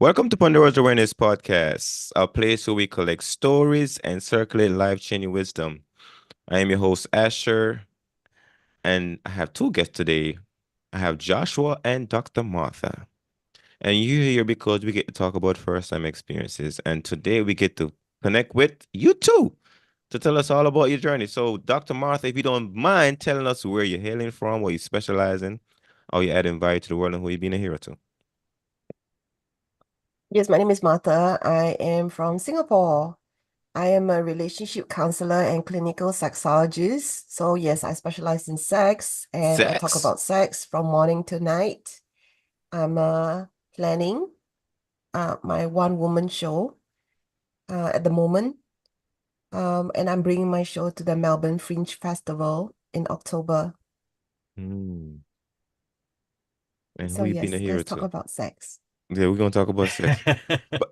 Welcome to Pandora's Awareness Podcast, a place where we collect stories and circulate life-changing wisdom. I am your host, Asher, and I have two guests today. I have Joshua and Dr. Martha. And you're here because we get to talk about first-time experiences. And today we get to connect with you too to tell us all about your journey. So, Dr. Martha, if you don't mind telling us where you're hailing from, what you specialize in, how you add value to the world, and who you've been a hero to. Yes, my name is Martha. I am from Singapore. I am a relationship counselor and clinical sexologist. So, yes, I specialize in sex and I talk Sex. about sex from morning to night. I'm planning my one-woman show at the moment. And I'm bringing my show to the Melbourne Fringe Festival in October. Hmm. And who So, you been a yes, hero let's talk to? about sex. Yeah, we're gonna talk about sex.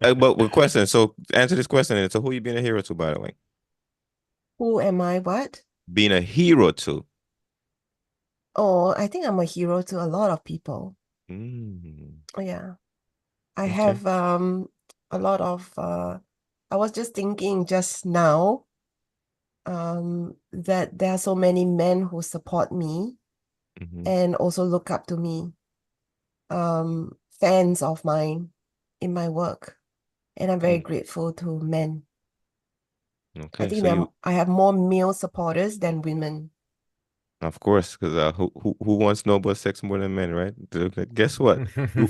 But with question, so answer this question. So who you being a hero to, by the way? Who am I? What? Being a hero to. Oh, I think I'm a hero to a lot of people. Mm, Oh, yeah. I okay. have a lot of I was just thinking just now that there are so many men who support me Hmm. and also look up to me, fans of mine in my work. And I'm very grateful to men. I Okay. think So you, I have more male supporters than women. of course, because who wants no but sex more than men, right? Guess what?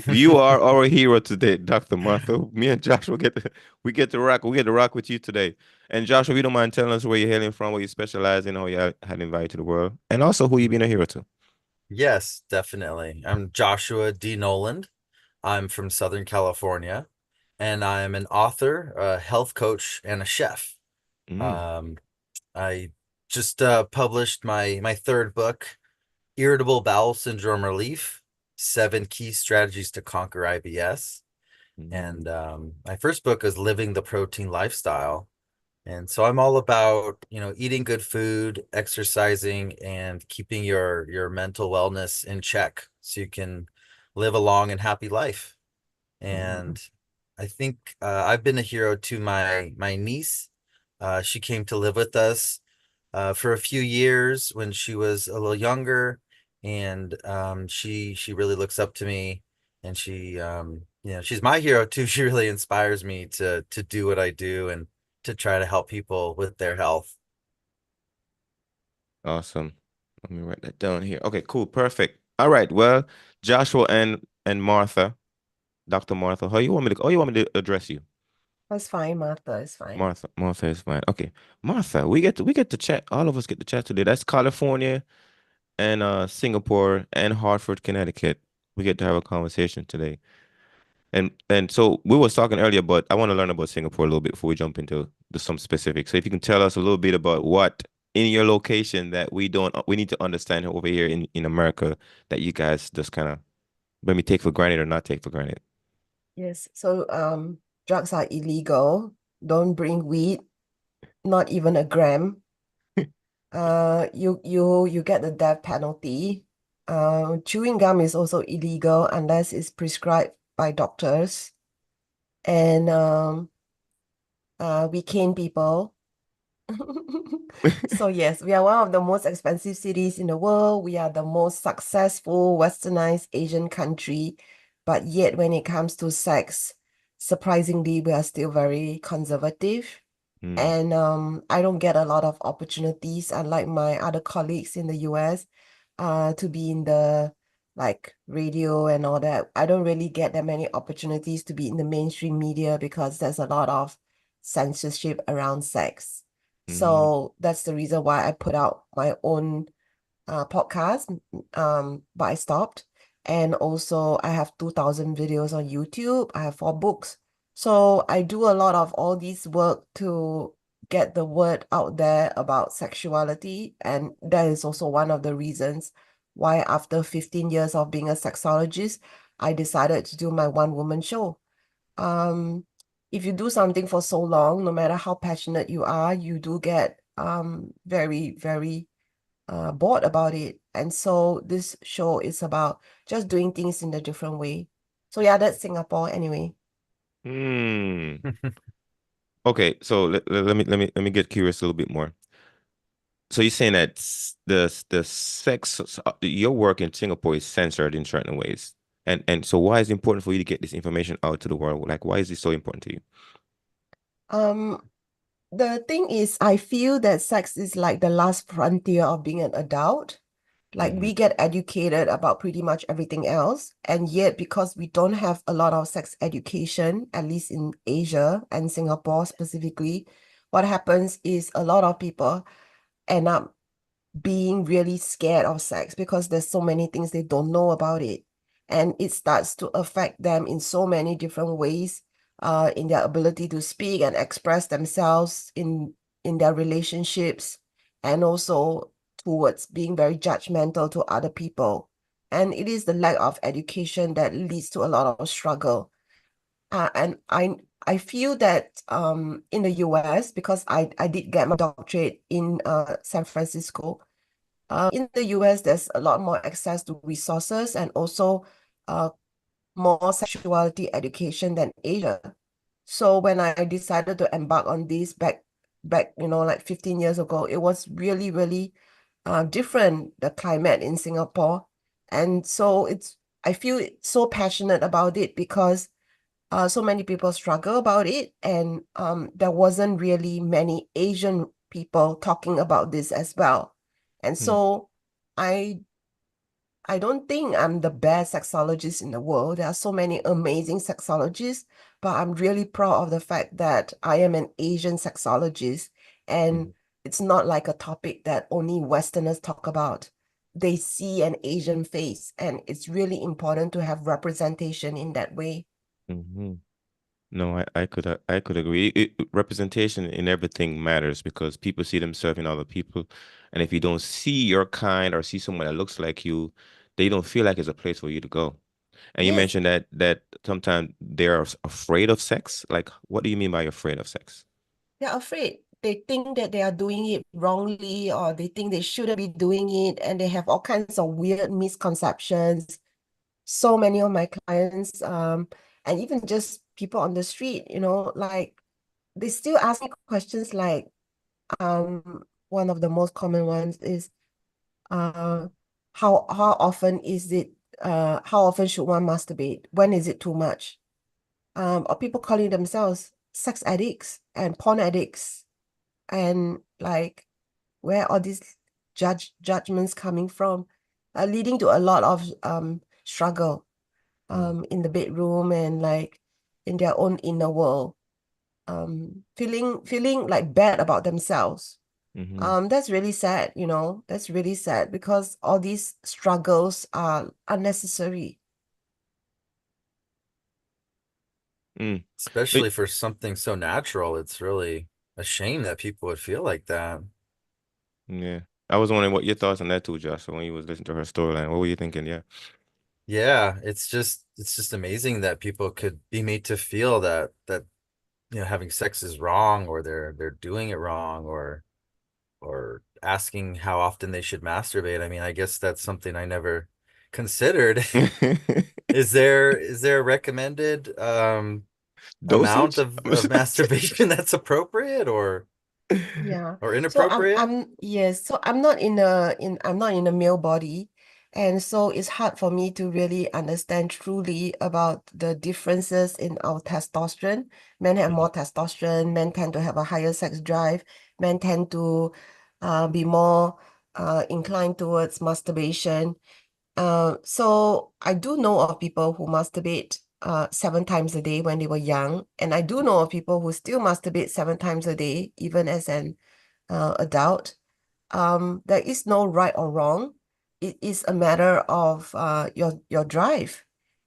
You are our hero today, Dr. Martha. Me and Joshua we get to rock with you today. And Joshua, if you don't mind telling us where you're hailing from, what you specialize in, how you had invited to the world, and also who you been a hero to. Yes, definitely. I'm Joshua D. Noland. I'm from Southern California, and I'm an author, a health coach, and a chef. Mm, Um, I just published my third book, Irritable Bowel Syndrome Relief: 7 Key Strategies to Conquer IBS. mm, And my first book is Living the Protein Lifestyle. And so I'm all about, eating good food, exercising, and keeping your mental wellness in check so you can live a long and happy life. mm. And I think I've been a hero to my niece. She came to live with us for a few years when she was a little younger, and she really looks up to me, and she's my hero too. She really inspires me to do what I do and to try to help people with their health. Awesome. Let me write that down here. Okay, cool, perfect. All right. Well, Joshua and Martha, Dr. Martha, how you want me to address you? That's fine, Martha, it's fine. Martha is fine. Okay. Martha, we get to chat. All of us get to chat today. That's California and Singapore and Hartford, Connecticut. We get to have a conversation today. And so we was talking earlier, but I want to learn about Singapore a little bit before we jump into some specifics. So if you can tell us a little bit about what in your location that we need to understand over here in America that you guys just kind of maybe take for granted or not take for granted. Yes, so drugs are illegal. Don't bring weed, not even a gram. You get the death penalty. Chewing gum is also illegal unless it's prescribed by doctors. And we cane people. So yes, we are one of the most expensive cities in the world. We are the most successful westernized Asian country, but yet when it comes to sex, surprisingly, we are still very conservative. Mm, And I don't get a lot of opportunities, unlike my other colleagues in the US, to be in the like radio and all that. I don't really get that many opportunities to be in the mainstream media because there's a lot of censorship around sex. mm, So that's the reason why I put out my own podcast, but I stopped. And also, I have 2,000 videos on YouTube. I have 4 books. So I do a lot of all this work to get the word out there about sexuality. And that is also one of the reasons why, after 15 years of being a sexologist, I decided to do my one-woman show. Um, if you do something for so long, no matter how passionate you are, you do get very, very bored about it. And so this show is about just doing things in a different way. So yeah, that's Singapore anyway. Hmm. Okay, so let me get curious a little bit more. So you're saying that the sex your work in Singapore is censored in certain ways, and so why is it important for you to get this information out to the world? Like, why is it so important to you? Um, the thing is, I feel that sex is like the last frontier of being an adult. Like Mm-hmm. we get educated about pretty much everything else, and yet because we don't have a lot of sex education, at least in Asia and Singapore specifically, what happens is a lot of people end up being really scared of sex because there's so many things they don't know about it. And it starts to affect them in so many different ways, in their ability to speak and express themselves in their relationships, and also towards being very judgmental to other people. And it is the lack of education that leads to a lot of struggle. And I feel that in the US, because I did get my doctorate in San Francisco, in the US, there's a lot more access to resources and also uh, more sexuality education than Asia. So when I decided to embark on this back, like 15 years ago, it was really, really different, the climate in Singapore. And so I feel so passionate about it because so many people struggle about it, and there wasn't really many Asian people talking about this as well. And so I I don't think I'm the best sexologist in the world. There are so many amazing sexologists, but I'm really proud of the fact that I am an Asian sexologist, and Mm-hmm. it's not like a topic that only Westerners talk about. They see an Asian face, and it's really important to have representation in that way. Mm-hmm. No, I could agree. Representation in everything matters because people see themselves in other people, and if you don't see your kind or see someone that looks like you, they don't feel like it's a place for you to go. And you Yes, mentioned that sometimes they're afraid of sex. Like, what do you mean by afraid of sex? they're afraid. They think that they are doing it wrongly, or they think they shouldn't be doing it, and they have all kinds of weird misconceptions. So many of my clients, and even just people on the street, like they still ask me questions like, one of the most common ones is, uh, how often is it, how often should one masturbate? When is it too much? Or people calling themselves sex addicts and porn addicts, and like where all these judgments coming from, leading to a lot of struggle Mm. in the bedroom, and like in their own inner world, feeling like bad about themselves. Mm-hmm. That's really sad, that's really sad because all these struggles are unnecessary. Mm. But, Especially for something so natural, it's really a shame that people would feel like that. yeah, I was wondering what your thoughts on that too, Josh. So when you was listening to her storyline, what were you thinking? Yeah. Yeah, it's just amazing that people could be made to feel that having sex is wrong, or they're doing it wrong, or asking how often they should masturbate. I mean, I guess that's something I never considered. Is there a recommended amount Dosage? of masturbation that's appropriate, Yeah. or So I'm inappropriate? I'm yes, so I'm not in a male body. And so it's hard for me to really understand truly about the differences in our testosterone. Men have Mhm. more testosterone, men tend to have a higher sex drive, men tend to be more inclined towards masturbation. So I do know of people who masturbate 7 times a day when they were young, and I do know of people who still masturbate 7 times a day, even as an adult. There is no right or wrong. It is a matter of your drive.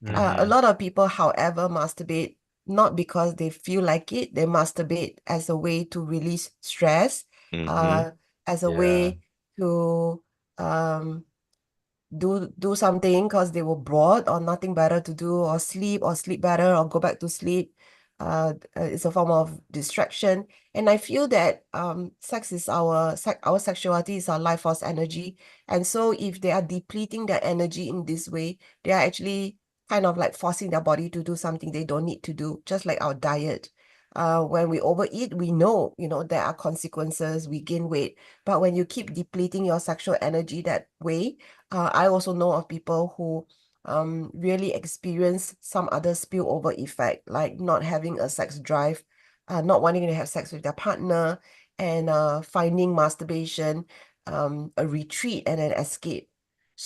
A Mm-hmm. lot of people, however, masturbate not because they feel like it. They masturbate as a way to release stress, Mm-hmm. uh, as a Yeah. way to um, do something because they were bored or nothing better to do, or sleep better or go back to sleep. It's a form of distraction. And I feel that sex is our sexuality is our life force energy. And so if they are depleting their energy in this way, they are actually kind of like forcing their body to do something they don't need to do, just like our diet. When we overeat, we know, there are consequences, we gain weight. But when you keep depleting your sexual energy that way, I also know of people who really experience some other spillover effect, like not having a sex drive, not wanting to have sex with their partner, and finding masturbation a retreat and an escape.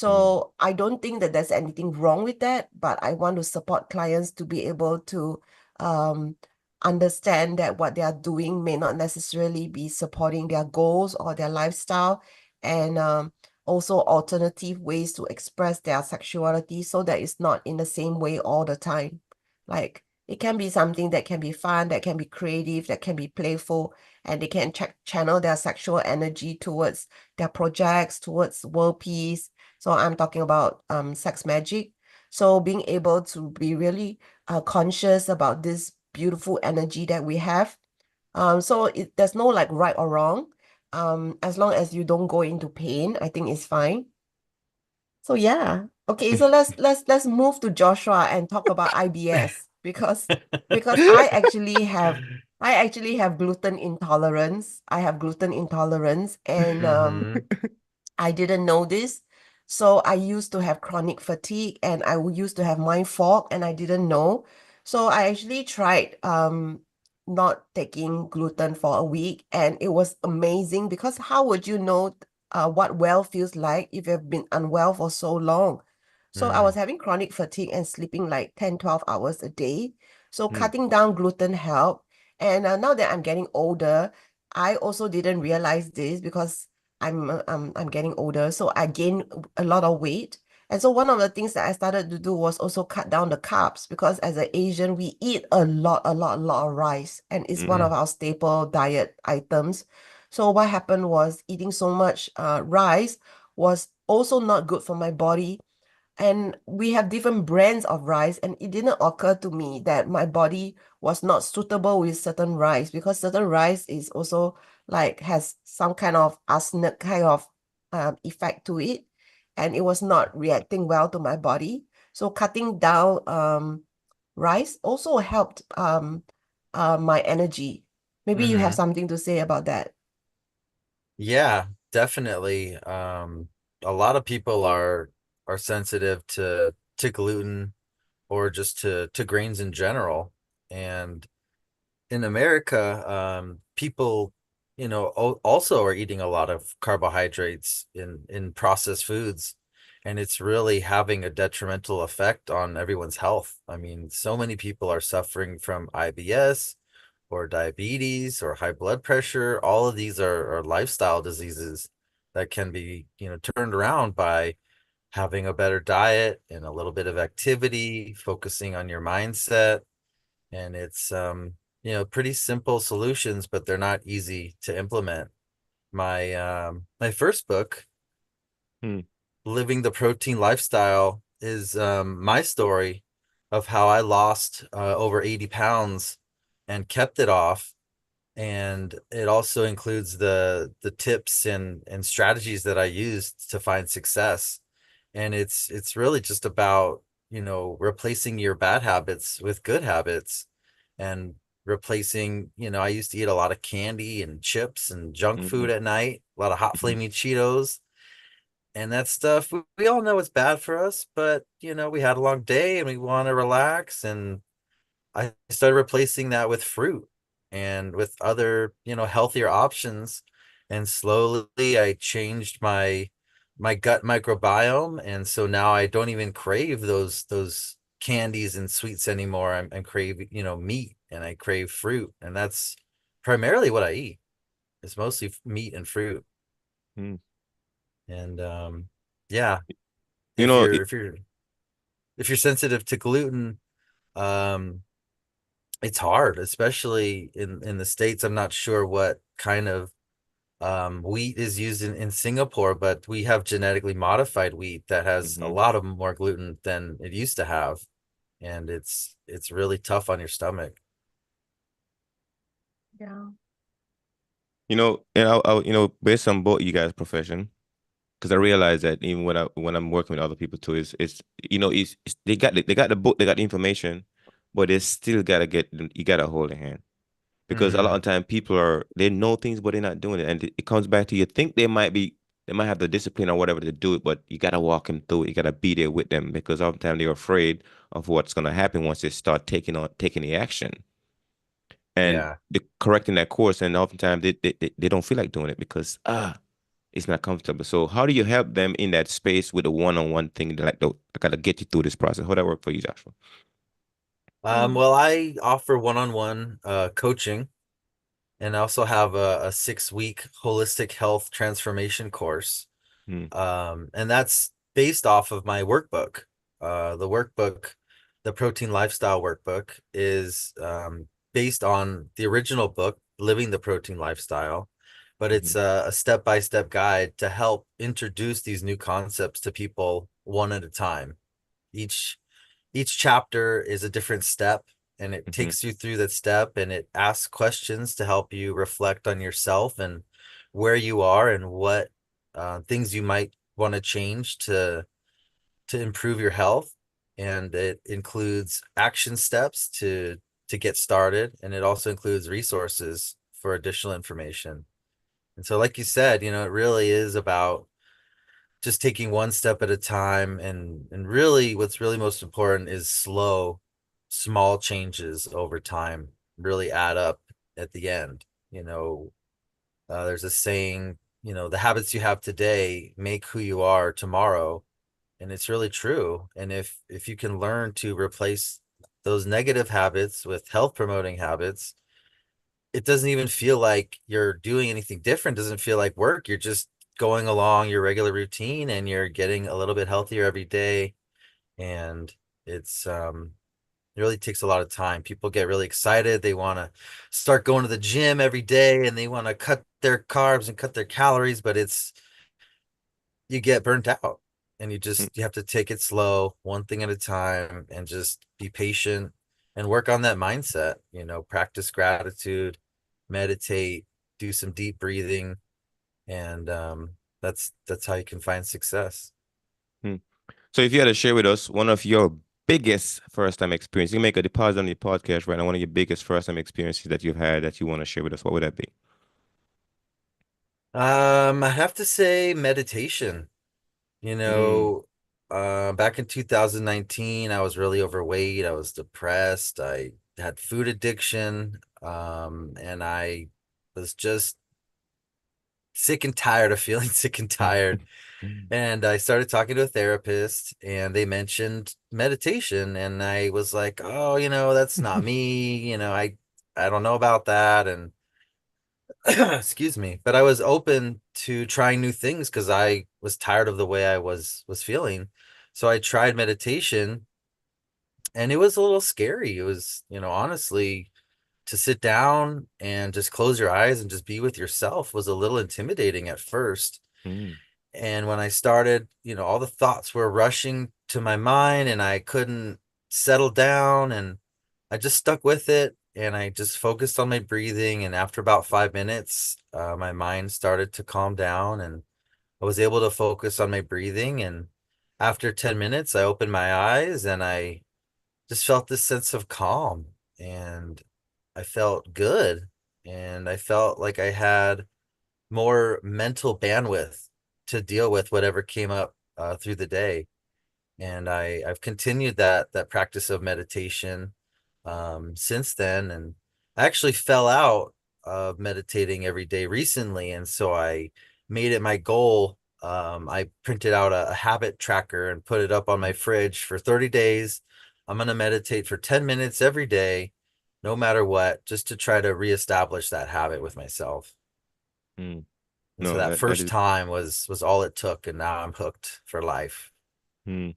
Mm, So I don't think that there's anything wrong with that, but I want to support clients to be able to um, understand that what they are doing may not necessarily be supporting their goals or their lifestyle, and also alternative ways to express their sexuality so that it's not in the same way all the time. Like it can be something that can be fun, that can be creative, that can be playful, and they can channel their sexual energy towards their projects, towards world peace. So I'm talking about sex magic. So being able to be really conscious about this beautiful energy that we have. There's no like right or wrong. As long as you don't go into pain, I think it's fine. So yeah. Okay, so let's move to Joshua and talk about IBS, because I actually have gluten intolerance. I have gluten intolerance, and Mm-hmm. I didn't know this. So I used to have chronic fatigue, and I used to have mind fog, and I didn't know. So I actually tried not taking gluten for a week, and it was amazing, because how would you know what well feels like if you've been unwell for so long? So I was Mm, having chronic fatigue and sleeping like 10, 12 hours a day. So mm, cutting down gluten helped. And now that I'm getting older, I also didn't realize this, because I'm getting older, so I gained a lot of weight. And so one of the things that I started to do was also cut down the carbs, because as an Asian, we eat a lot of rice, and it's one mm, of our staple diet items. So what happened was eating so much rice was also not good for my body, and we have different brands of rice, and it didn't occur to me that my body was not suitable with certain rice, because certain rice is also like has some kind of arsenic kind of effect to it, and it was not reacting well to my body. So cutting down rice also helped my energy. Maybe you have mm-hmm. something to say about that. Yeah, definitely. A lot of people are sensitive to gluten or just to grains in general. And in America, people, also are eating a lot of carbohydrates in processed foods, and it's really having a detrimental effect on everyone's health. I mean, so many people are suffering from IBS or diabetes or high blood pressure. All of these are lifestyle diseases that can be, turned around by having a better diet and a little bit of activity, focusing on your mindset. And it's pretty simple solutions, but they're not easy to implement. My first book, mm, Living the Protein Lifestyle, is my story of how I lost over 80 pounds and kept it off. And it also includes the tips and strategies that I used to find success. And it's really just about, replacing your bad habits with good habits, and replacing, I used to eat a lot of candy and chips and junk mhm, food at night, a lot of hot mhm, flaming Cheetos and that stuff. We all know it's bad for us, but we had a long day and we want to relax. And I started replacing that with fruit and with other, healthier options. And slowly I changed my gut microbiome. And so now I don't even crave those candies and sweets anymore. I'm crave, meat, and I crave fruit. And that's primarily what I eat. It's mostly meat and fruit. mm. And yeah, You if know, you're if you're if you're sensitive to gluten, um it's hard, especially in the States. I'm not sure what kind of wheat is used in Singapore, but we have genetically modified wheat that has a mhm. lot of more gluten than it used to have, and it's really tough on your stomach. Yeah. And based on both you guys' profession, because I realize that even when I'm working with other people too, it's they got the book, they got the information, but they still gotta you gotta hold their hand. Because a lot Mm-hmm. of time people they know things but they're not doing it, and it comes back to you think they might have the discipline or whatever to do it, but you gotta walk them through it. You gotta be there with them because oftentimes they're afraid of what's gonna happen once they start taking the action and Yeah. correcting that course, and oftentimes they don't feel like doing it because it's not comfortable. So how do you help them in that space with a one-on-one thing? Like, I gotta get you through this process. How that work for you, Joshua? Mm. Well, I offer one-on-one coaching, and I also have a 6-week holistic health transformation course. Mm, And that's based off of my workbook. The workbook, the Protein Lifestyle Workbook, is based on the original book, Living the Protein Lifestyle, but mm-hmm, it's a step-by-step guide to help introduce these new concepts to people one at a time. Each each chapter is a different step, and it mm-hmm, takes you through that step, and it asks questions to help you reflect on yourself and where you are and what things you might want to change to improve your health. And it includes action steps to get started, and it also includes resources for additional information. And so, like you said, it really is about just taking one step at a time, and really what's really most important is small changes over time really add up at the end. There's a saying, the habits you have today make who you are tomorrow, and it's really true. And if you can learn to replace those negative habits with health promoting habits, it doesn't even feel like you're doing anything different. It doesn't feel like work. You're just going along your regular routine, and you're getting a little bit healthier every day. And it really takes a lot of time. People get really excited. They want to start going to the gym every day, and they want to cut their carbs and cut their calories, but you get burnt out, and you have to take it slow, one thing at a time, and just be patient and work on that mindset. Practice gratitude, meditate, do some deep breathing, and that's how you can find success. mm. So if you had to share with us one of your biggest first time experience, you can make a deposit on the podcast right now. One of your biggest first time experiences that you've had that you want to share with us, what would that be? I have to say meditation. You Mm, know, Back in 2019, I was really overweight. I was depressed. I had food addiction. And I was just sick and tired of feeling sick and tired. And I started talking to a therapist, and they mentioned meditation. And I was like, oh, that's not me. I don't know about that. And excuse me, but I was open to trying new things because I was tired of the way I was feeling. So I tried meditation, and it was a little scary. It was, honestly, to sit down and just close your eyes and just be with yourself was a little intimidating at first. mm, And when I started, all the thoughts were rushing to my mind, and I couldn't settle down, and I just stuck with it, and I just focused on my breathing. And after about 5 minutes, my mind started to calm down, and I was able to focus on my breathing. And after 10 minutes, I opened my eyes, and I just felt this sense of calm, and I felt good. And I felt like I had more mental bandwidth to deal with whatever came up through the day. And I've continued that practice of meditation since then. And I actually fell out of meditating every day recently, and so I made it my goal. I printed out a habit tracker and put it up on my fridge for 30 days. I'm going to meditate for 10 minutes every day, no matter what, just to try to reestablish that habit with myself. mm. And so No, that that first is. time was all it took, and now I'm hooked for life. Mm.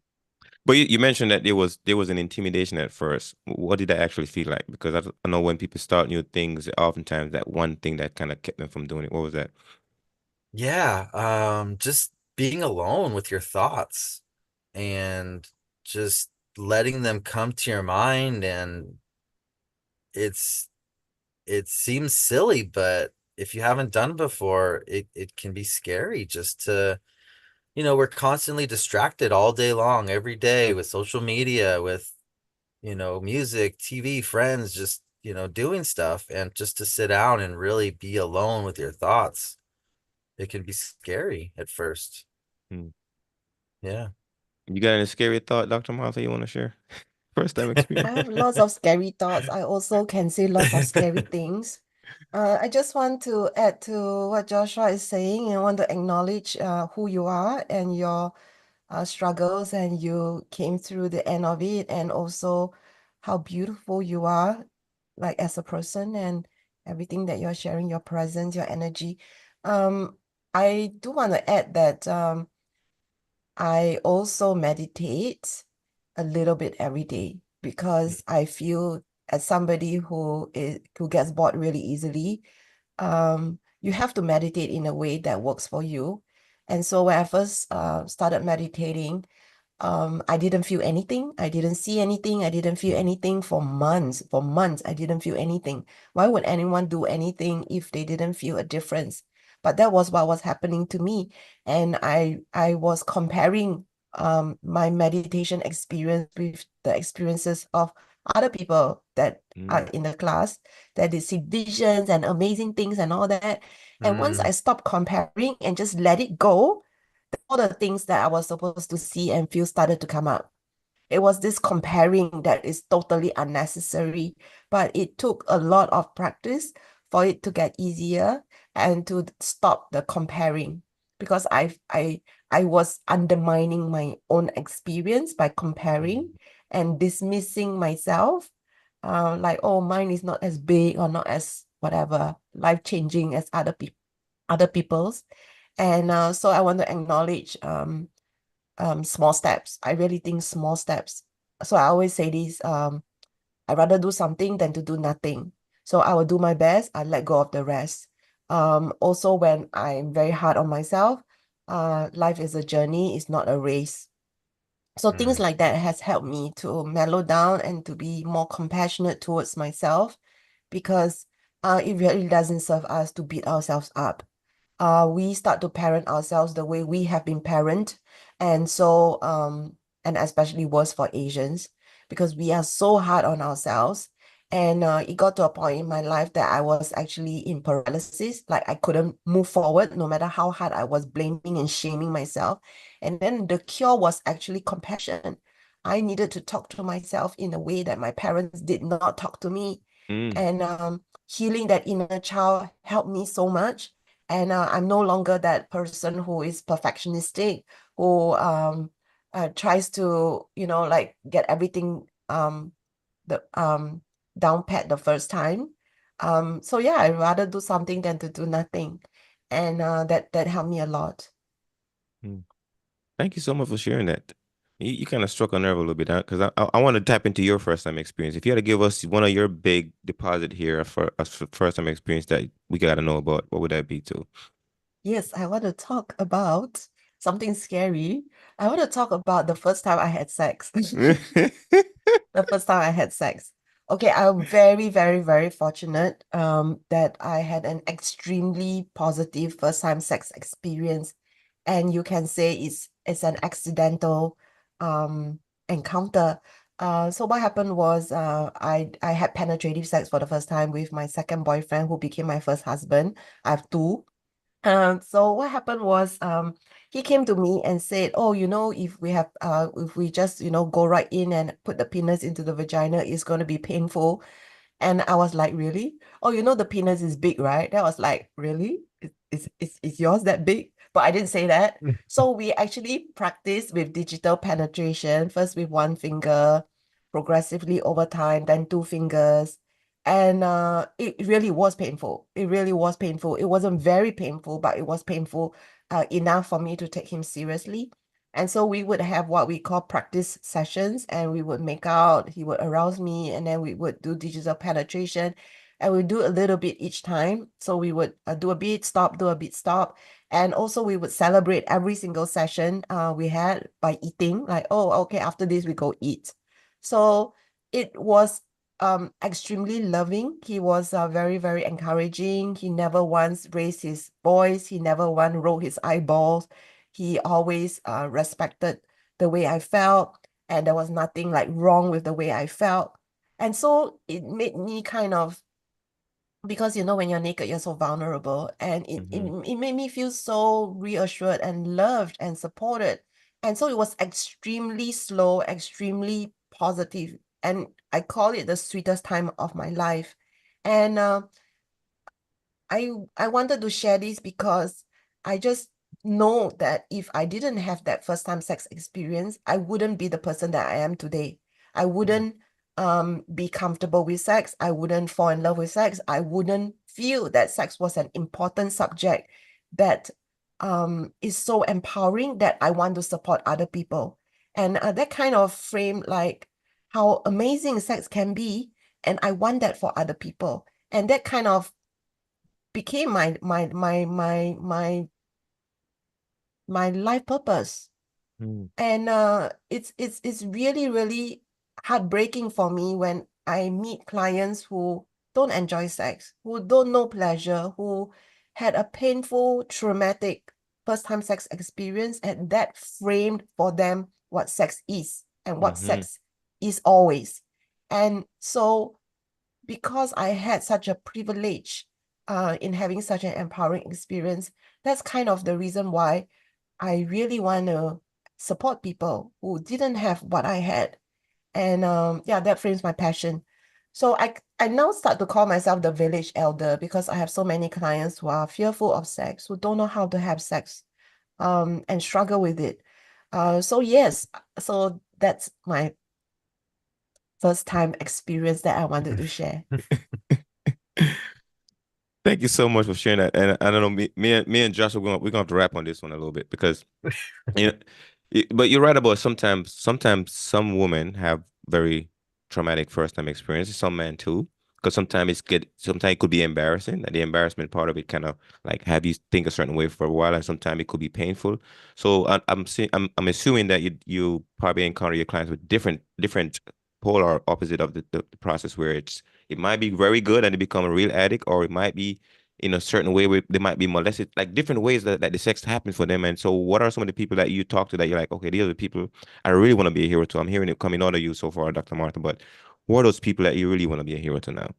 But you mentioned that there was an intimidation at first. What did that actually feel like? Because I know when people start new things, oftentimes that one thing that kind of kept them from doing it. What was that? Yeah, just being alone with your thoughts, and just letting them come to your mind. And it's it seems silly, but if you haven't done it before, it can be scary just to we're constantly distracted all day long, every day with social media, with, music, TV, friends, just, doing stuff. And just to sit down and really be alone with your thoughts, it can be scary at first. Hmm. Yeah. You got any scary thought, Dr. Martha, you want to share? First time I experience. have lots of scary thoughts. I also can say lots of scary things. I just want to add to what Joshua is saying and want to acknowledge who you are and your struggles, and you came through the end of it, and also how beautiful you are, like as a person, and everything that you're sharing, your presence, your energy. Um, I do want to add that I also meditate a little bit every day because I feel as somebody who gets bored really easily, you have to meditate in a way that works for you. And so when I first started meditating, I didn't feel anything. I didn't see anything. I didn't feel anything for months. For months, I didn't feel anything. Why would anyone do anything if they didn't feel a difference? But that was what was happening to me. And I was comparing my meditation experience with the experiences of other people that are Mm, in the class, that they see visions and amazing things and all that. And once I Mm, stopped comparing and just let it go, all the things that I was supposed to see and feel started to come up. It was this comparing that is totally unnecessary, but it took a lot of practice for it to get easier and to stop the comparing, because I was undermining my own experience by comparing and dismissing myself. Like, oh, mine is not as big or not as whatever life-changing as other people's. And so I want to acknowledge small steps. I really think small steps. So I always say this, I'd rather do something than to do nothing. So I will do my best, I let go of the rest. Also when I'm very hard on myself, life is a journey, it's not a race. So things mm, like that has helped me to mellow down and to be more compassionate towards myself, because it really doesn't serve us to beat ourselves up. We start to parent ourselves the way we have been parent. And so, and especially worse for Asians, because we are so hard on ourselves. And it got to a point in my life that I was actually in paralysis, like I couldn't move forward no matter how hard I was blaming and shaming myself. And then the cure was actually compassion. I needed to talk to myself in a way that my parents did not talk to me. mm, And healing that inner child helped me so much. And I'm no longer that person who is perfectionistic, who tries to, like get everything the down pat the first time. So yeah, I'd rather do something than to do nothing. And that helped me a lot. mm. Thank you so much for sharing that. You kind of struck a nerve a little bit, because I want to tap into your first time experience. If you had to give us one of your big deposit here for a first time experience that we got to know about, what would that be too? Yes, I want to talk about something scary. I want to talk about the first time I had sex. The first time I had sex. Okay, I'm very, very, very fortunate that I had an extremely positive first time sex experience. And you can say it's an accidental encounter. So what happened was I had penetrative sex for the first time with my second boyfriend, who became my first husband. I have two. So what happened was he came to me and said, oh, if we just, go right in and put the penis into the vagina, it's going to be painful. And I was like, really? Oh, the penis is big, right? That was like, really? Is yours that big? But I didn't say that. So we actually practiced with digital penetration, first with one finger, progressively over time, then two fingers. And it really was painful. It really was painful. It wasn't very painful, but it was painful enough for me to take him seriously. And so we would have what we call practice sessions, and we would make out, he would arouse me, and then we would do digital penetration, and we do a little bit each time. So we would do a bit, stop, do a bit, stop. And also we would celebrate every single session we had by eating, like, oh, okay, after this we go eat. So it was extremely loving. He was very, very encouraging. He never once raised his voice. He never once rolled his eyeballs. He always respected the way I felt, and there was nothing like wrong with the way I felt. And so it made me kind of, because when you're naked, you're so vulnerable, and it made me feel so reassured and loved and supported. And so it was extremely slow, extremely positive, and I call it the sweetest time of my life. And I wanted to share this because I just know that if I didn't have that first time sex experience, I wouldn't be the person that I am today. I wouldn't be comfortable with sex. I wouldn't fall in love with sex. I wouldn't feel that sex was an important subject that is so empowering that I want to support other people. And that kind of frame like how amazing sex can be, and I want that for other people. And that kind of became my life purpose. Mm. And it's really, really heartbreaking for me when I meet clients who don't enjoy sex, who don't know pleasure, who had a painful, traumatic first time sex experience, and that framed for them what sex is and what Mm-hmm. sex is always. And so because I had such a privilege in having such an empowering experience, that's kind of the reason why I really want to support people who didn't have what I had. And yeah, that frames my passion. So I now start to call myself the village elder because I have so many clients who are fearful of sex, who don't know how to have sex, and struggle with it. So yes, so that's my first time experience that I wanted to share. Thank you so much for sharing that. And I don't know, me and Joshua, we're gonna have to wrap on this one a little bit because you know, but you're right about sometimes some women have very traumatic first time experiences, some men too. Because sometimes it could be embarrassing, and the embarrassment part of it kind of like have you think a certain way for a while, and sometimes it could be painful. So I'm assuming that you probably encounter your clients with different polar opposite of the process where it might be very good and they become a real addict, or it might be in a certain way where they might be molested, like different ways that the sex happens for them. And so, what are some of the people that you talk to that you're like, okay, these are the people I really want to be a hero to? I'm hearing it coming out of you so far, Dr. Martha, but what are those people that you really want to be a hero to now?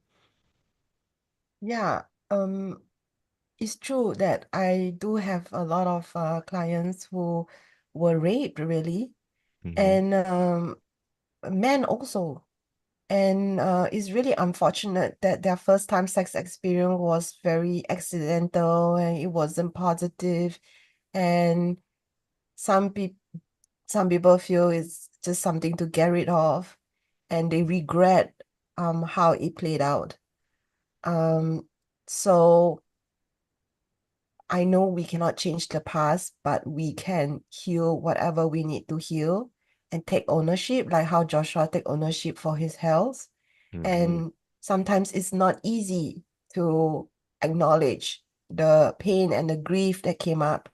Yeah, it's true that I do have a lot of clients who were raped, really, Mm-hmm. and men also. And it's really unfortunate that their first time sex experience was very accidental and it wasn't positive. And some people some people feel it's just something to get rid of, and they regret how it played out. Um, so I know we cannot change the past, but we can heal whatever we need to heal and take ownership, like how Joshua take ownership for his health. Mm-hmm. And sometimes it's not easy to acknowledge the pain and the grief that came up.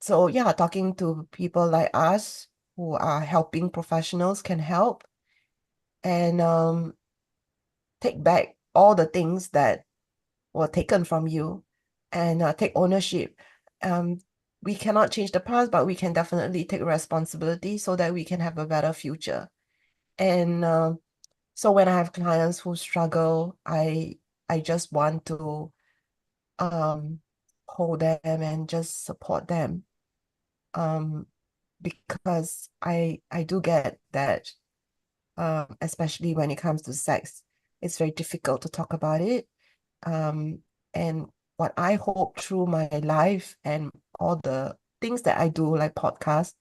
So yeah, talking to people like us who are helping professionals can help, and take back all the things that were taken from you, and take ownership. Um, we cannot change the past, but we can definitely take responsibility so that we can have a better future. And so when I have clients who struggle, I just want to um, hold them and just support them. Um, because I do get that, especially when it comes to sex, it's very difficult to talk about it. Um, and what I hope through my life and all the things that I do, like podcasts,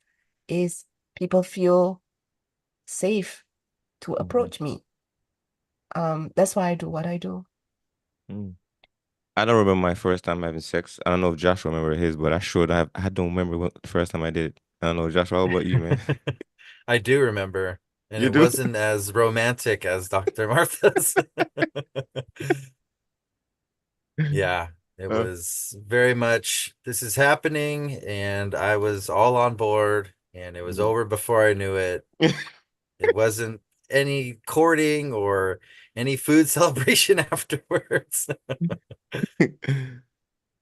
is people feel safe to Mm-hmm. approach me. That's why I do what I do. Mm. I don't remember my first time having sex. I don't know if Josh remember his, but I sure have. I don't remember the first time I did it. I don't know, Joshua. How about you, man? I do remember, and You it do? wasn't as romantic as Dr. Martha's. Yeah, it Uh, was very much this is happening, and I was all on board, and it was mm. over before I knew it. It wasn't any courting or any food celebration afterwards.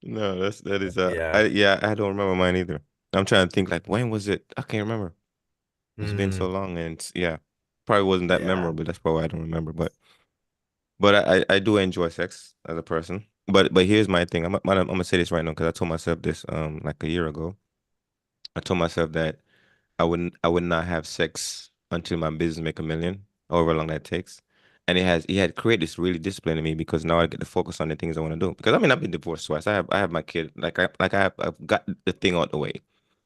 No, that is Yeah. I don't remember mine either. I'm trying to think like when was it? I can't remember. It's been so Mm, long and yeah, probably wasn't that yeah. memorable. That's probably why I don't remember. But I do enjoy sex as a person. But here's my thing. I'm gonna say this right now because I told myself this like a year ago. I told myself that I would not have sex until my business make a million, however long that takes. And it had created this really discipline in me because now I get to focus on the things I want to do. Because I mean I've been divorced twice. I have my kid I've got the thing out the way.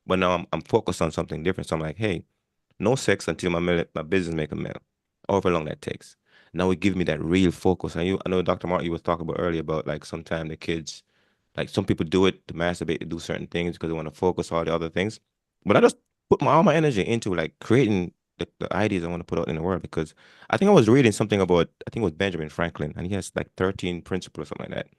But now I'm focused on something different. So I'm like, hey, no sex until my business make a million, however long that takes. Now it gives me that real focus. And I know Dr. Martin, you was talking about earlier about like sometimes the kids, like some people do it to masturbate to do certain things because they want to focus all the other things. But I just put all my energy into like creating the ideas I want to put out in the world because I think I was reading something about I think it was Benjamin Franklin and he has like 13 principles or something like that.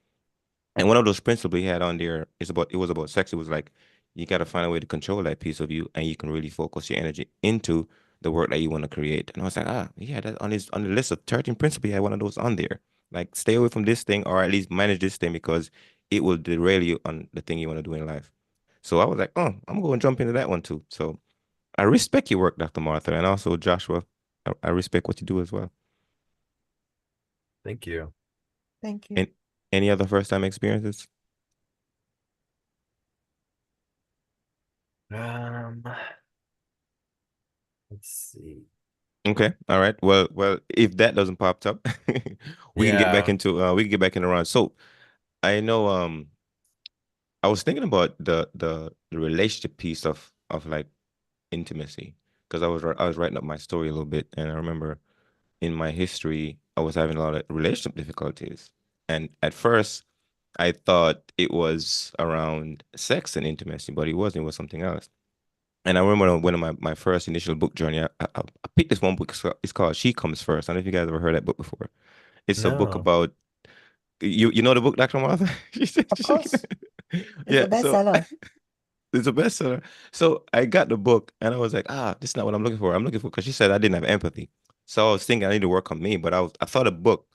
And one of those principles he had on there is it was about sex. It was like you got to find a way to control that piece of you, and you can really focus your energy into the work that you want to create. And I was like, yeah, that on the list of 13 principles, he had one of those on there. Like, stay away from this thing, or at least manage this thing because it will derail you on the thing you want to do in life. So I was like, oh, I'm going to jump into that one too. So I respect your work, Dr. Martha, and also Joshua. I respect what you do as well. Thank you. Thank you. And any other first time experiences? Um, let's see. Okay. All right. Well, if that doesn't pop up, Yeah. we can get back in the round. So I know I was thinking about the relationship piece of like intimacy because I was writing up my story a little bit and I remember in my history I was having a lot of relationship difficulties. And at first I thought it was around sex and intimacy, but it wasn't, it was something else. And I remember one of my first initial book journey, I picked this one book. It's called She Comes First. I don't know if you guys ever heard that book before. It's a book No. about you know the book, Dr. Martha? Of course, it's a Yeah, so bestseller. it's a bestseller. So I got the book and I was like, this is not what I'm looking for. I'm looking for because she said I didn't have empathy. So I was thinking I need to work on me, but I thought a book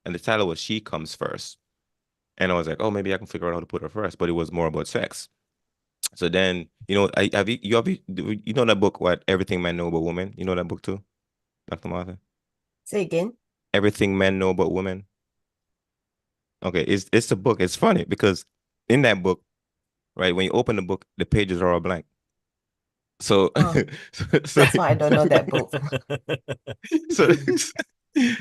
and the title was She Comes First. And I was like, oh, maybe I can figure out how to put her first, but it was more about sex. So then, you know that book, what Everything Men Know About Women? You know that book too, Dr. Martha? Say again. Everything Men Know About Women. Okay, it's a book. It's funny because in that book, right, when you open the book, the pages are all blank. So Oh, so that's why I don't know that book. so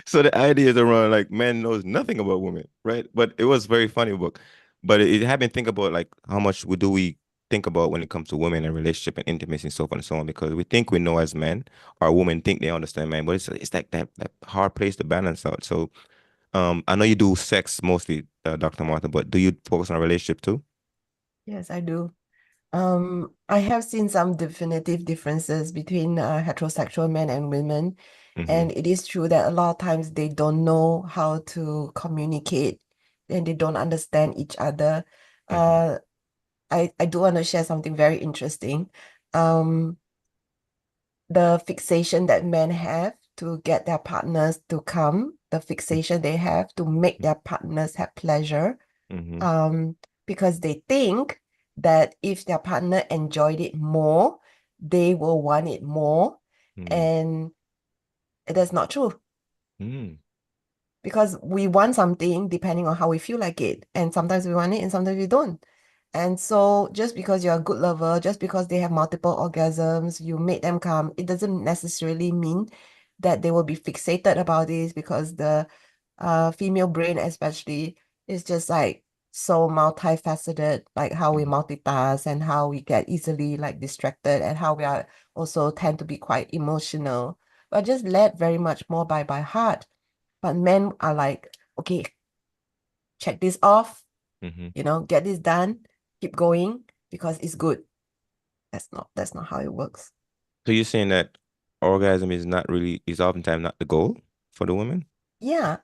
so the idea is around like man knows nothing about women, right? But it was very funny book. But it had me think about like how much do we think about when it comes to women and relationship and intimacy and so on and so on because we think we know as men, or women think they understand men, but it's like that hard place to balance out. So I know you do sex mostly, Dr. Martha, but do you focus on a relationship too? Yes, I do. I have seen some definitive differences between heterosexual men and women, Mm-hmm. and it is true that a lot of times they don't know how to communicate and they don't understand each other. Mm-hmm. Uh, I do want to share something very interesting. Um, the fixation that men have to get their partners to come, the fixation they have to make their partners have pleasure, Mm-hmm. um, because they think that if their partner enjoyed it more, they will want it more. Mm-hmm. And that's not true Mm-hmm. because we want something depending on how we feel like it. And sometimes we want it and sometimes we don't. And so just because you're a good lover, just because they have multiple orgasms, you make them come, it doesn't necessarily mean that they will be fixated about this because the female brain especially is just like so multifaceted, like how we multitask and how we get easily like distracted and how we are also tend to be quite emotional, but just led very much more by heart. But men are like, okay, check this off, Mm-hmm. get this done, keep going because it's good. That's not how it works. So you're saying that orgasm is oftentimes not the goal for the woman? Yeah,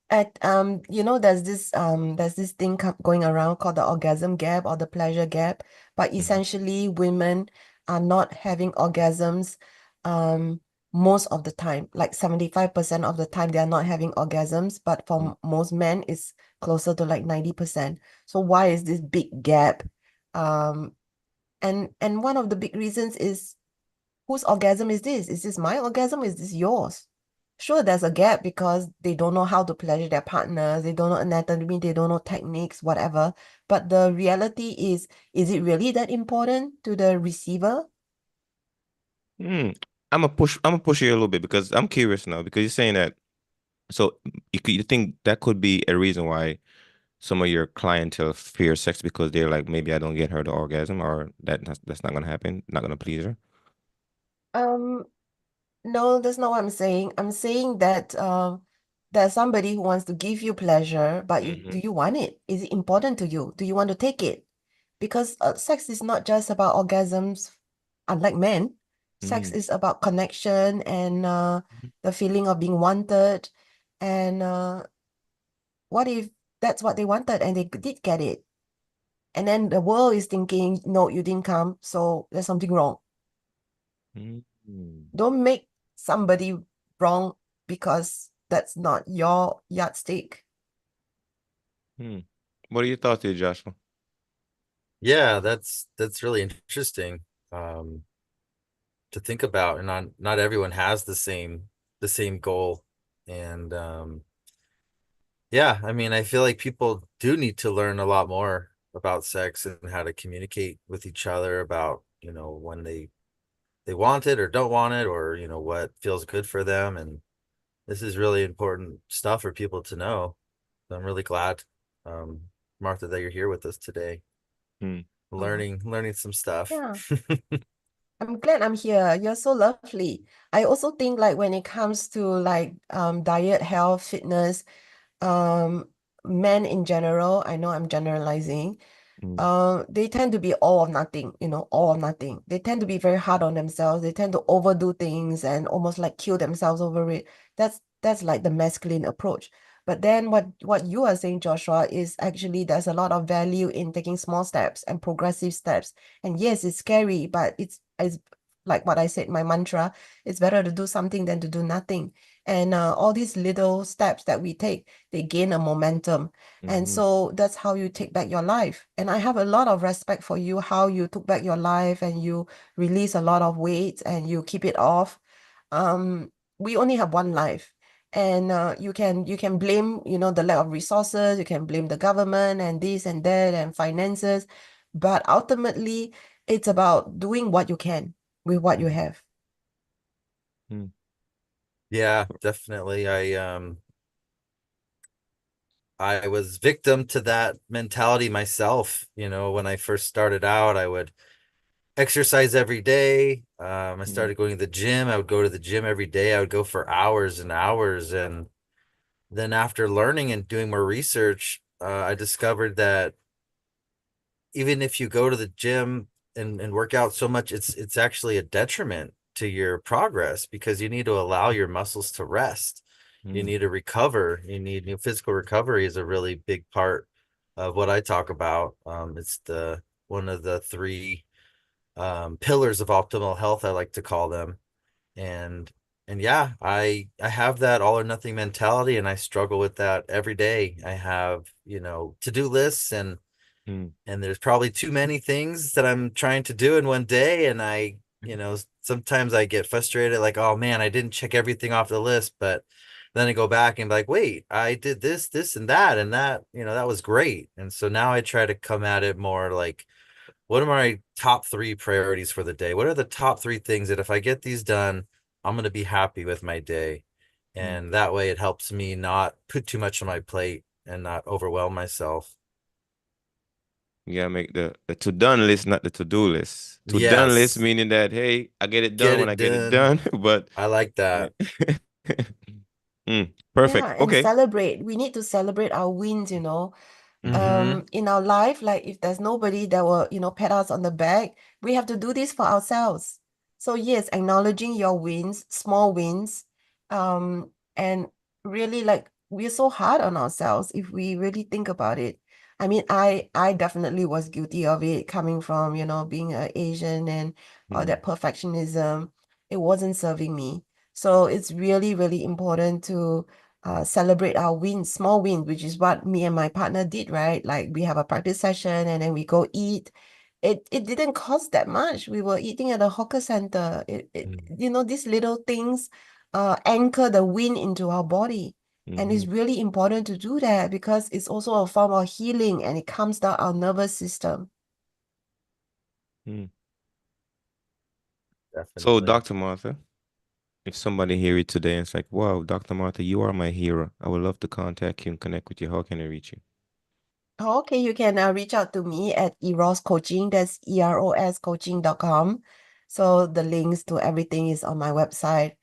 there's this thing going around called the orgasm gap or the pleasure gap, but Mm-hmm. essentially women are not having orgasms, um, most of the time, like 75% of the time, they are not having orgasms, but Mm. for most men, it's closer to like 90%. So why is this big gap? Um, and one of the big reasons is, whose orgasm is this? Is this my orgasm? Is this yours? Sure, there's a gap because they don't know how to pleasure their partners, they don't know anatomy, they don't know techniques, whatever. But the reality is it really that important to the receiver? Mm. I'm gonna push you a little bit because I'm curious now because you're saying that. So you think that could be a reason why some of your clientele fear sex because they're like, maybe I don't get her the orgasm, or that's not gonna happen, not gonna please her. Um, no, that's not what I'm saying. I'm saying that there's somebody who wants to give you pleasure, but do Mm-hmm. you want it? Is it important to you? Do you want to take it? Because sex is not just about orgasms, unlike men. Sex Mm-hmm. is about connection and the feeling of being wanted. And what if that's what they wanted and they did get it? And then the world is thinking, no, you didn't come, so there's something wrong. Mm-hmm. Don't make somebody wrong because that's not your yardstick. Hmm. What are your thoughts here, Joshua? Yeah, that's really interesting um, to think about, and not everyone has the same goal, and yeah, I mean, I feel like people do need to learn a lot more about sex and how to communicate with each other about, when they want it or don't want it, or what feels good for them, and this is really important stuff for people to know. So I'm really glad, um, Martha, that you're here with us today, Hmm. Oh, learning some stuff. yeah. I'm glad I'm here. You're so lovely. I also think like when it comes to like diet, health, fitness, um men in general, I know I'm generalizing, Hmm. they tend to be all or nothing, all or nothing. They tend to be very hard on themselves. They tend to overdo things and almost like kill themselves over it. That's like the masculine approach. But then what you are saying, Joshua, is actually there's a lot of value in taking small steps and progressive steps. And yes, it's scary, but it's like what I said, my mantra, it's better to do something than to do nothing. And all these little steps that we take, they gain a momentum. And Hmm. so that's how you take back your life. And I have a lot of respect for you, how you took back your life and you release a lot of weight and you keep it off. We only have one life. And you can blame, the lack of resources, you can blame the government and this and that and finances. But ultimately, it's about doing what you can with what you Hmm. have. Hmm. Yeah, definitely. I was victim to that mentality myself. When I first started out, I would exercise every day. I Hmm. started going to the gym. I would go to the gym every day. I would go for hours and hours. And then after learning and doing more research, I discovered that even if you go to the gym and work out so much, it's actually a detriment to your progress because you need to allow your muscles to rest. You Hmm. need to recover. Physical recovery is a really big part of what I talk about. It's the one of the three pillars of optimal health, I like to call them. And and yeah, I have that all or nothing mentality, and I struggle with that every day. I have, to-do lists, Hmm. and there's probably too many things that I'm trying to do in one day, and sometimes I get frustrated, like, oh man, I didn't check everything off the list. But then I go back and be like, wait, I did this and that, and that was great. And so now I try to come at it more like, what are my top three priorities for the day? What are the top three things that if I get these done, I'm going to be happy with my day? Hmm. And that way it helps me not put too much on my plate and not overwhelm myself. You gotta make the to done list, not the to do list. To done list Yes, meaning that, hey, I get it done get when I it get it done. done. But I like yeah. that. Yeah, Perfect. and Okay. celebrate. We need to celebrate our wins. Mm-hmm. In our life, like if there's nobody that will, pat us on the back, we have to do this for ourselves. So yes, acknowledging your wins, small wins, and really like we're so hard on ourselves if we really think about it. I mean, I definitely was guilty of it coming from, being an Asian and all Mm-hmm. that perfectionism. It wasn't serving me. So it's really, really important to celebrate our wins, small wins, which is what me and my partner did, right? Like we have a practice session and then we go eat. It didn't cost that much. We were eating at a hawker center. Mm. These little things anchor the win into our body. And Mm-hmm. it's really important to do that because it's also a form of healing and it calms down our nervous system. Mm. So, Definitely. Dr. Martha, if somebody hear it today and it's like, wow, Dr. Martha, you are my hero. I would love to contact you and connect with you. How can I reach you? Oh, okay, you can reach out to me at Eros Coaching. That's eroscoaching.com. So the links to everything is on my website.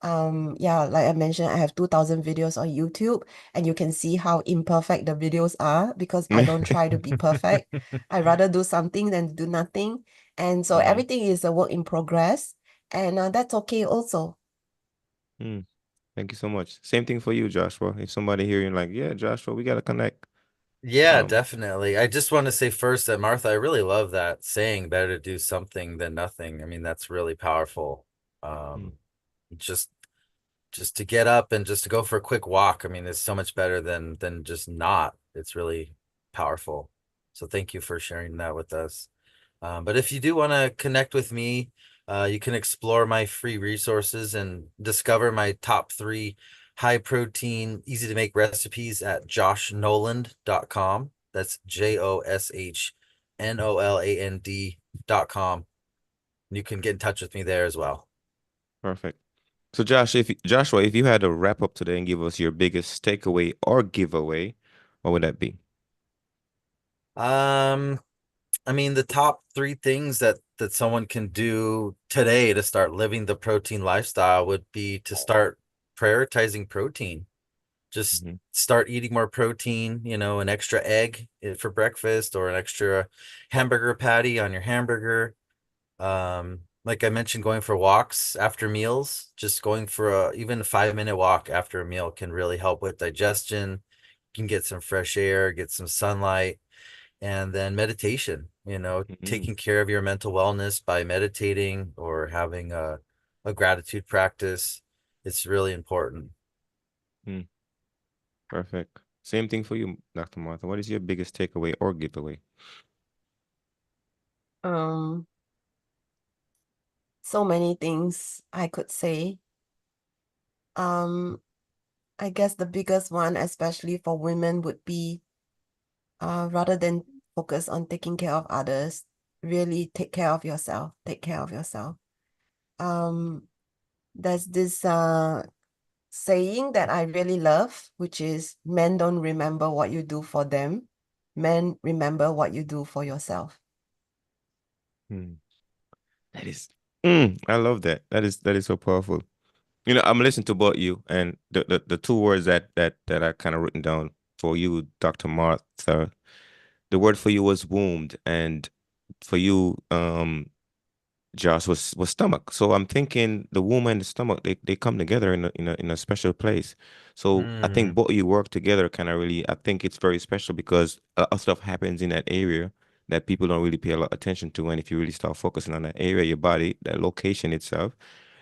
Yeah, like I mentioned, I have 2,000 videos on YouTube, and you can see how imperfect the videos are because I don't try to be perfect. I rather do something than do nothing. And so Mm-hmm. everything is a work in progress, and that's okay also. Mm. Thank you so much. Same thing for you, Joshua. If somebody hear you like, yeah, Joshua, we gotta connect. Yeah, Um, definitely. I just want to say first that Martha, I really love that saying better to do something than nothing. I mean, that's really powerful. mm, Um, just just to get up and just to go for a quick walk. I mean, it's so much better than just not. It's really powerful. So thank you for sharing that with us. But if you do want to connect with me, you can explore my free resources and discover my top three high protein, easy to make recipes at joshnoland.com. That's JOSHNOLAND.com. You can get in touch with me there as well. perfect. So, Joshua, if you had to wrap up today and give us your biggest takeaway or giveaway, what would that be? Um, I mean, the top three things that someone can do today to start living the protein lifestyle would be to start prioritizing protein. Just Mm-hmm. start eating more protein, an extra egg for breakfast or an extra hamburger patty on your hamburger. Like I mentioned, going for walks after meals, just going for even a 5-minute walk after a meal can really help with digestion. You can get some fresh air, get some sunlight, and then meditation, Mm-hmm. taking care of your mental wellness by meditating or having a gratitude practice. It's really important. Mm, perfect. Same thing for you, Dr. Martha. What is your biggest takeaway or giveaway? Um, so many things I could say. Um, I guess the biggest one, especially for women, would be rather than focus on taking care of others, really take care of yourself. Take care of yourself. Um, there's this saying that I really love, which is men don't remember what you do for them. Men remember what you do for yourself. Mm, that is, I love that. That is so powerful. I'm listening to both you and the two words that I kind of written down for you, Dr. Martha. The word for you was wombed, and for you, Josh was stomach. So I'm thinking the womb and the stomach they come together in a special place. So I think Mm. both of you work together kind of really. I think it's very special because stuff happens in that area that people don't really pay a lot of attention to. And if you really start focusing on that area, your body, that location itself,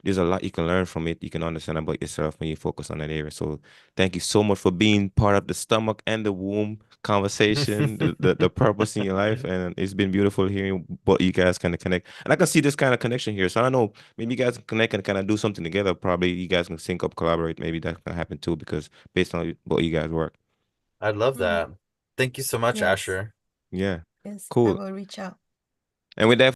there's a lot you can learn from it. You can understand about yourself when you focus on that area. So thank you so much for being part of the stomach and the womb conversation, the purpose in your life, and it's been beautiful hearing what you guys kind of connect. And I can see this kind of connection here. So I don't know, maybe you guys can connect and kind of do something together. Probably you guys can sync up, collaborate. Maybe that can happen too, because based on what you guys work. I'd love Mm, that. Thank you so much, yes, Asher. Yeah, yes, I cool. will reach out. And with that.